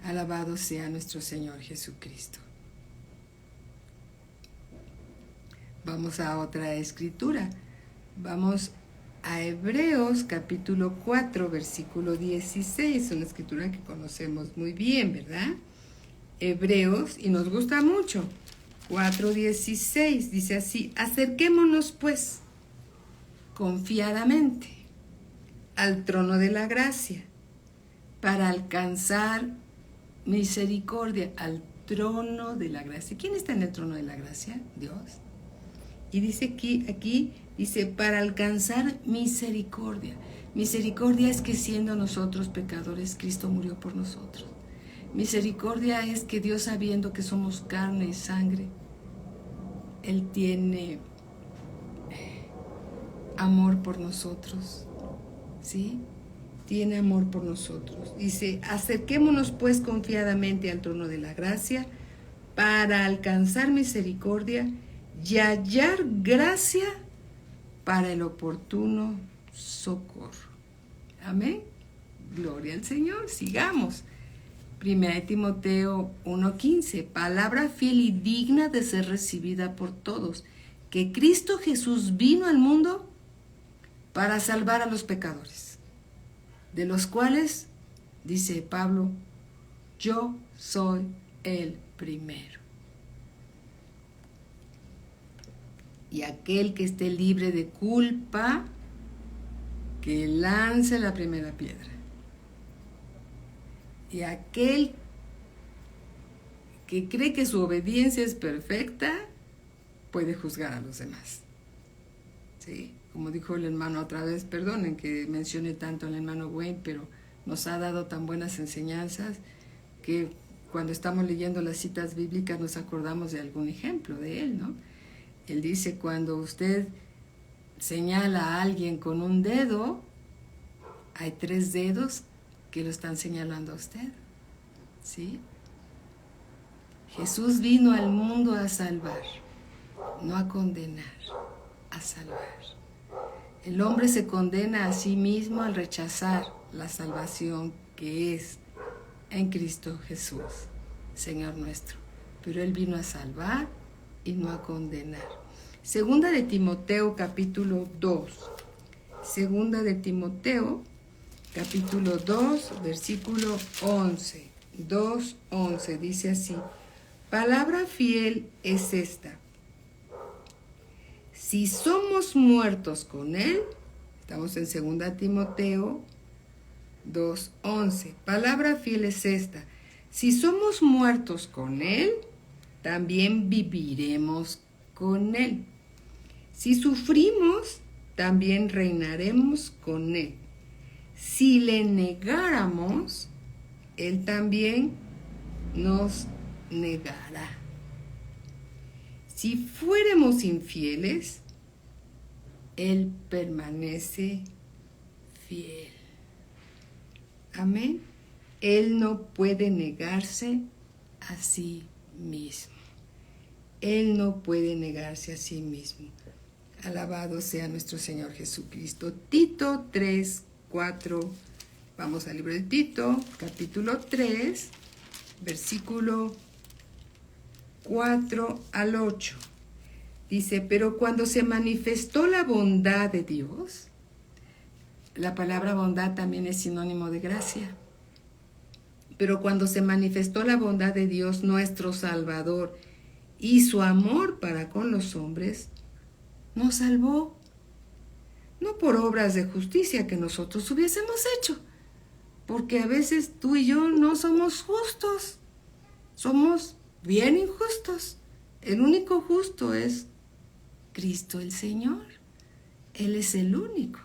Speaker 1: Alabado sea nuestro Señor Jesucristo. Vamos a otra escritura. Vamos a Hebreos capítulo 4, versículo 16. Una escritura que conocemos muy bien, ¿verdad? Hebreos, y nos gusta mucho. 4:16 dice así: acerquémonos pues confiadamente al trono de la gracia para alcanzar misericordia. Al trono de la gracia. ¿Quién está en el trono de la gracia? Dios. Y dice aquí dice, para alcanzar misericordia. Misericordia es que siendo nosotros pecadores, Cristo murió por nosotros. Misericordia es que Dios, sabiendo que somos carne y sangre, Él tiene amor por nosotros, ¿sí? Tiene amor por nosotros. Dice, acerquémonos pues confiadamente al trono de la gracia para alcanzar misericordia y hallar gracia para el oportuno socorro. Amén. Gloria al Señor. Sigamos. 1 Timoteo 1:15, palabra fiel y digna de ser recibida por todos, que Cristo Jesús vino al mundo para salvar a los pecadores, de los cuales, dice Pablo, yo soy el primero. Y aquel que esté libre de culpa, que lance la primera piedra. Y aquel que cree que su obediencia es perfecta, puede juzgar a los demás. ¿Sí? Como dijo el hermano otra vez, perdonen que mencione tanto al hermano Wayne, pero nos ha dado tan buenas enseñanzas que cuando estamos leyendo las citas bíblicas nos acordamos de algún ejemplo de él, ¿no? Él dice, cuando usted señala a alguien con un dedo, hay 3 dedos que lo están señalando a usted, ¿sí? Jesús vino al mundo a salvar, no a condenar, a salvar. El hombre se condena a sí mismo al rechazar la salvación que es en Cristo Jesús, Señor nuestro. Pero Él vino a salvar y no a condenar. Segunda de Timoteo capítulo 2. Segunda de Timoteo capítulo 2, versículo 11. 2:11 dice así: palabra fiel es esta. Si somos muertos con Él, estamos en 2 Timoteo 2:11. Palabra fiel es esta. Si somos muertos con Él, también viviremos con Él. Si sufrimos, también reinaremos con Él. Si le negáramos, Él también nos negará. Si fuéramos infieles, Él permanece fiel. Amén. Él no puede negarse a sí mismo. Él no puede negarse a sí mismo. Alabado sea nuestro Señor Jesucristo. Tito 3, 4. Vamos al libro de Tito, capítulo 3, versículo 4 al 8. Dice, pero cuando se manifestó la bondad de Dios, la palabra bondad también es sinónimo de gracia. Pero cuando se manifestó la bondad de Dios, nuestro Salvador, y su amor para con los hombres, nos salvó, no por obras de justicia que nosotros hubiésemos hecho, porque a veces tú y yo no somos justos, somos bien injustos. El único justo es Cristo el Señor. Él es el único,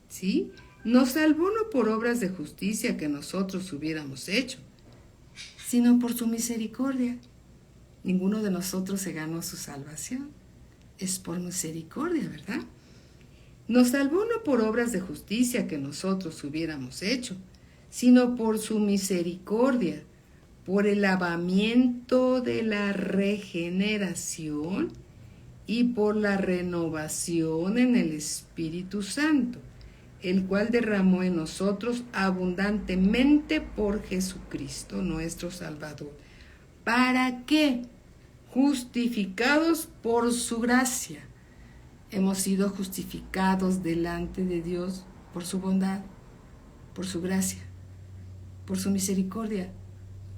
Speaker 1: ¿sí? Nos salvó no por obras de justicia que nosotros hubiéramos hecho, sino por su misericordia. Ninguno de nosotros se ganó su salvación. Es por misericordia, ¿verdad? Nos salvó no por obras de justicia que nosotros hubiéramos hecho, sino por su misericordia, por el lavamiento de la regeneración y por la renovación en el Espíritu Santo, el cual derramó en nosotros abundantemente por Jesucristo nuestro Salvador. ¿Para qué? Justificados por su gracia. Hemos sido justificados delante de Dios por su bondad, por su gracia, por su misericordia,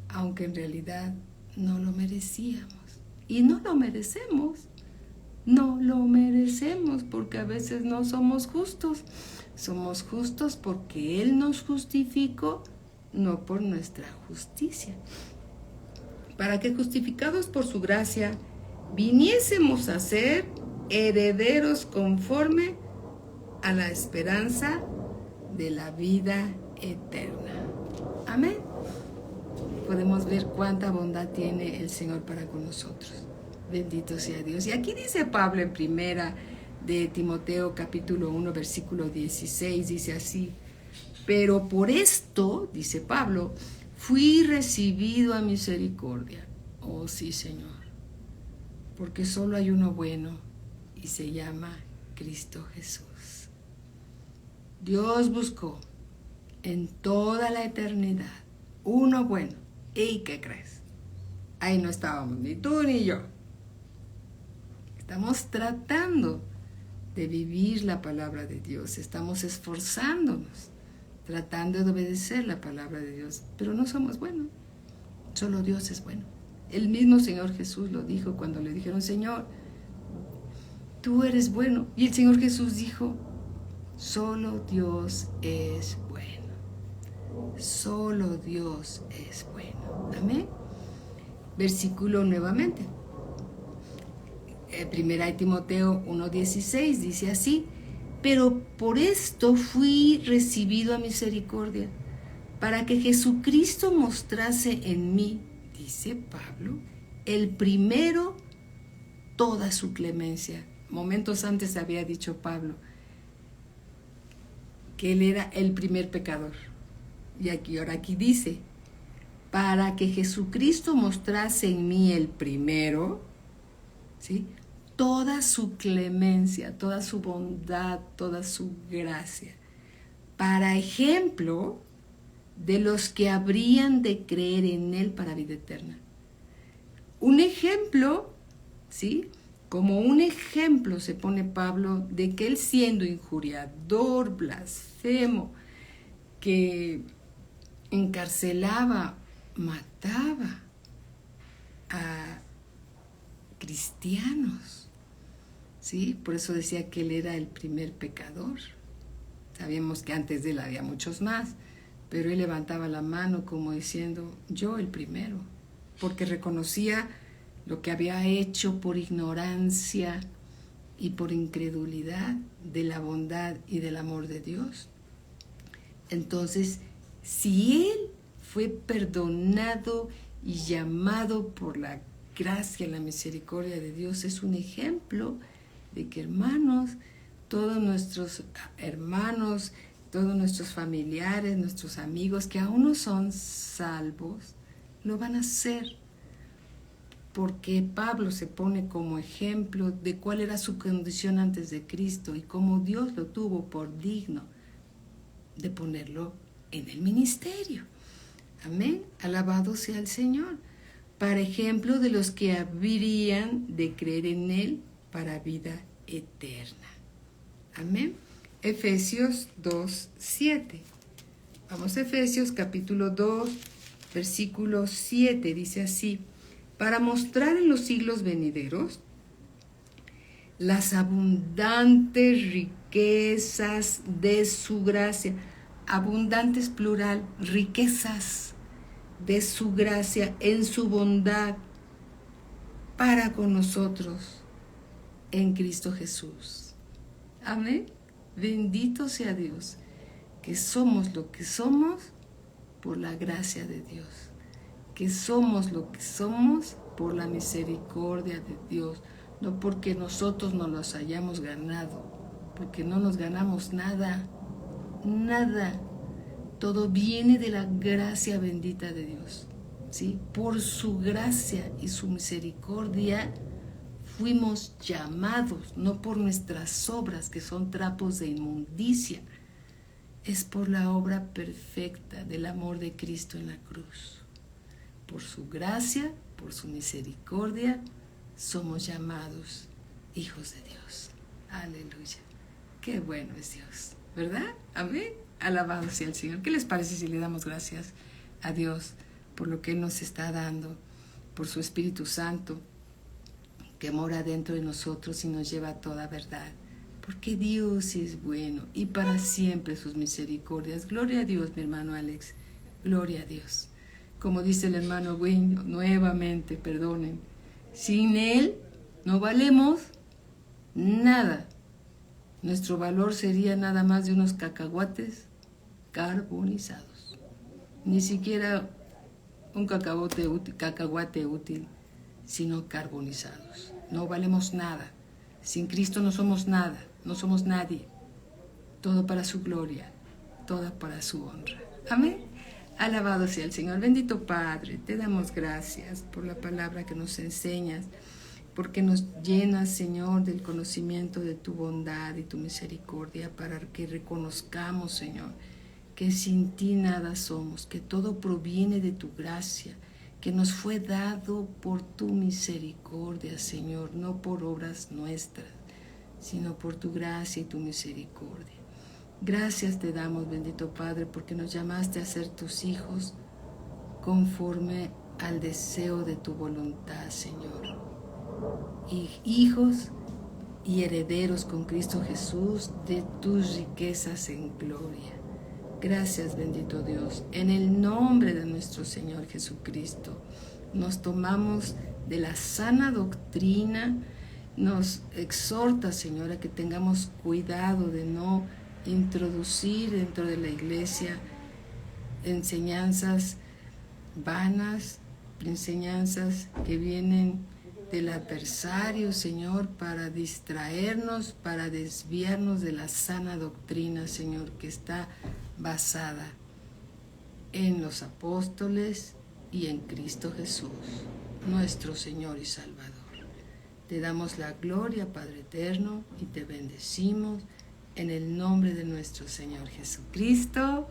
Speaker 1: aunque en realidad no lo merecíamos. Y no lo merecemos. No lo merecemos porque a veces no somos justos. Somos justos porque Él nos justificó, no por nuestra justicia. Para que justificados por su gracia viniésemos a ser herederos conforme a la esperanza de la vida eterna. Amén. Podemos ver cuánta bondad tiene el Señor para con nosotros. Bendito sea Dios. Y aquí dice Pablo en primera de Timoteo capítulo 1 versículo 16, dice así: pero por esto, dice Pablo, fui recibido a misericordia. Oh sí, Señor, porque solo hay uno bueno y se llama Cristo Jesús. Dios buscó en toda la eternidad uno bueno. ¿Y qué crees? Ahí no estábamos ni tú ni yo. Estamos tratando de vivir la palabra de Dios, estamos esforzándonos, tratando de obedecer la palabra de Dios, pero no somos buenos, solo Dios es bueno. El mismo Señor Jesús lo dijo cuando le dijeron: Señor, tú eres bueno. Y el Señor Jesús dijo: solo Dios es bueno, solo Dios es bueno. Amén. Versículo nuevamente. Primera de Timoteo 1:16 dice así: pero por esto fui recibido a misericordia, para que Jesucristo mostrase en mí, dice Pablo, el primero toda su clemencia. Momentos antes había dicho Pablo que él era el primer pecador. Y ahora aquí dice: para que Jesucristo mostrase en mí el primero, ¿sí?, toda su clemencia, toda su bondad, toda su gracia, para ejemplo de los que habrían de creer en Él para vida eterna. Un ejemplo, ¿sí? Como un ejemplo se pone Pablo de que Él, siendo injuriador, blasfemo, que encarcelaba, mataba a cristianos, ¿sí? Por eso decía que Él era el primer pecador. Sabíamos que antes de Él había muchos más, pero Él levantaba la mano como diciendo: yo el primero, porque reconocía lo que había hecho por ignorancia y por incredulidad de la bondad y del amor de Dios. Entonces, si Él fue perdonado y llamado por la gracia y la misericordia de Dios, es un ejemplo de que, hermanos, todos nuestros hermanos, todos nuestros familiares, nuestros amigos que aún no son salvos, lo van a ser porque Pablo se pone como ejemplo de cuál era su condición antes de Cristo y cómo Dios lo tuvo por digno de ponerlo en el ministerio. Amén. Alabado sea el Señor. Para ejemplo de los que habrían de creer en Él para vida eterna. Amén. Efesios 2:7. Vamos a Efesios capítulo 2, versículo 7. Dice así: para mostrar en los siglos venideros las abundantes riquezas de su gracia. Abundantes plural, riquezas de su gracia en su bondad para con nosotros en Cristo Jesús. Amén. Bendito sea Dios, que somos lo que somos por la gracia de Dios, que somos lo que somos por la misericordia de Dios, no porque nosotros nos los hayamos ganado, porque no nos ganamos nada, nada. Todo viene de la gracia bendita de Dios, ¿sí? Por su gracia y su misericordia fuimos llamados, no por nuestras obras que son trapos de inmundicia. Es por la obra perfecta del amor de Cristo en la cruz. Por su gracia, por su misericordia, somos llamados hijos de Dios. Aleluya. Qué bueno es Dios, ¿verdad? Amén. Alabado sea el Señor. ¿Qué les parece si le damos gracias a Dios por lo que Él nos está dando, por su Espíritu Santo que mora dentro de nosotros y nos lleva a toda verdad? Porque Dios es bueno y para siempre sus misericordias. Gloria a Dios, mi hermano Alex. Gloria a Dios. Como dice el hermano Wayne, nuevamente, perdonen, sin Él no valemos nada. Nuestro valor sería nada más de unos cacahuates carbonizados. Ni siquiera un cacahuate útil, sino carbonizados. No valemos nada. Sin Cristo no somos nada, no somos nadie. Todo para su gloria, todo para su honra. Amén. Alabado sea el Señor. Bendito Padre, te damos gracias por la palabra que nos enseñas, porque nos llenas, Señor, del conocimiento de tu bondad y tu misericordia, para que reconozcamos, Señor, que sin ti nada somos, que todo proviene de tu gracia, que nos fue dado por tu misericordia, Señor, no por obras nuestras, sino por tu gracia y tu misericordia. Gracias te damos, bendito Padre, porque nos llamaste a ser tus hijos conforme al deseo de tu voluntad, Señor. Y hijos y herederos con Cristo Jesús de tus riquezas en gloria. Gracias, bendito Dios. En el nombre de nuestro Señor Jesucristo, nos tomamos de la sana doctrina. Nos exhorta, Señor, a que tengamos cuidado de no introducir dentro de la iglesia enseñanzas vanas, enseñanzas que vienen del adversario, Señor, para distraernos, para desviarnos de la sana doctrina, Señor, que está basada en los apóstoles y en Cristo Jesús, nuestro Señor y Salvador. Te damos la gloria, Padre eterno, y te bendecimos en el nombre de nuestro Señor Jesucristo.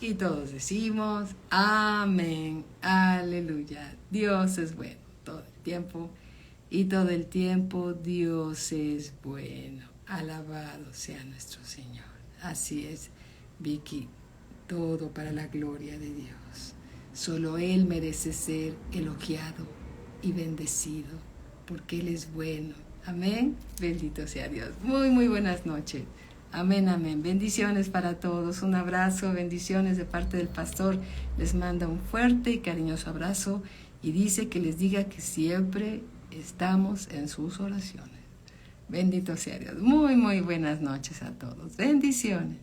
Speaker 1: Y todos decimos, amén, aleluya. Dios es bueno todo el tiempo, y todo el tiempo Dios es bueno. Alabado sea nuestro Señor. Así es, Vicky, todo para la gloria de Dios. Solo Él merece ser elogiado y bendecido, porque Él es bueno. Amén. Bendito sea Dios. Muy, muy buenas noches. Amén, amén. Bendiciones para todos. Un abrazo, bendiciones de parte del pastor. Les manda un fuerte y cariñoso abrazo y dice que les diga que siempre estamos en sus oraciones. Bendito sea Dios. Muy, muy buenas noches a todos. Bendiciones.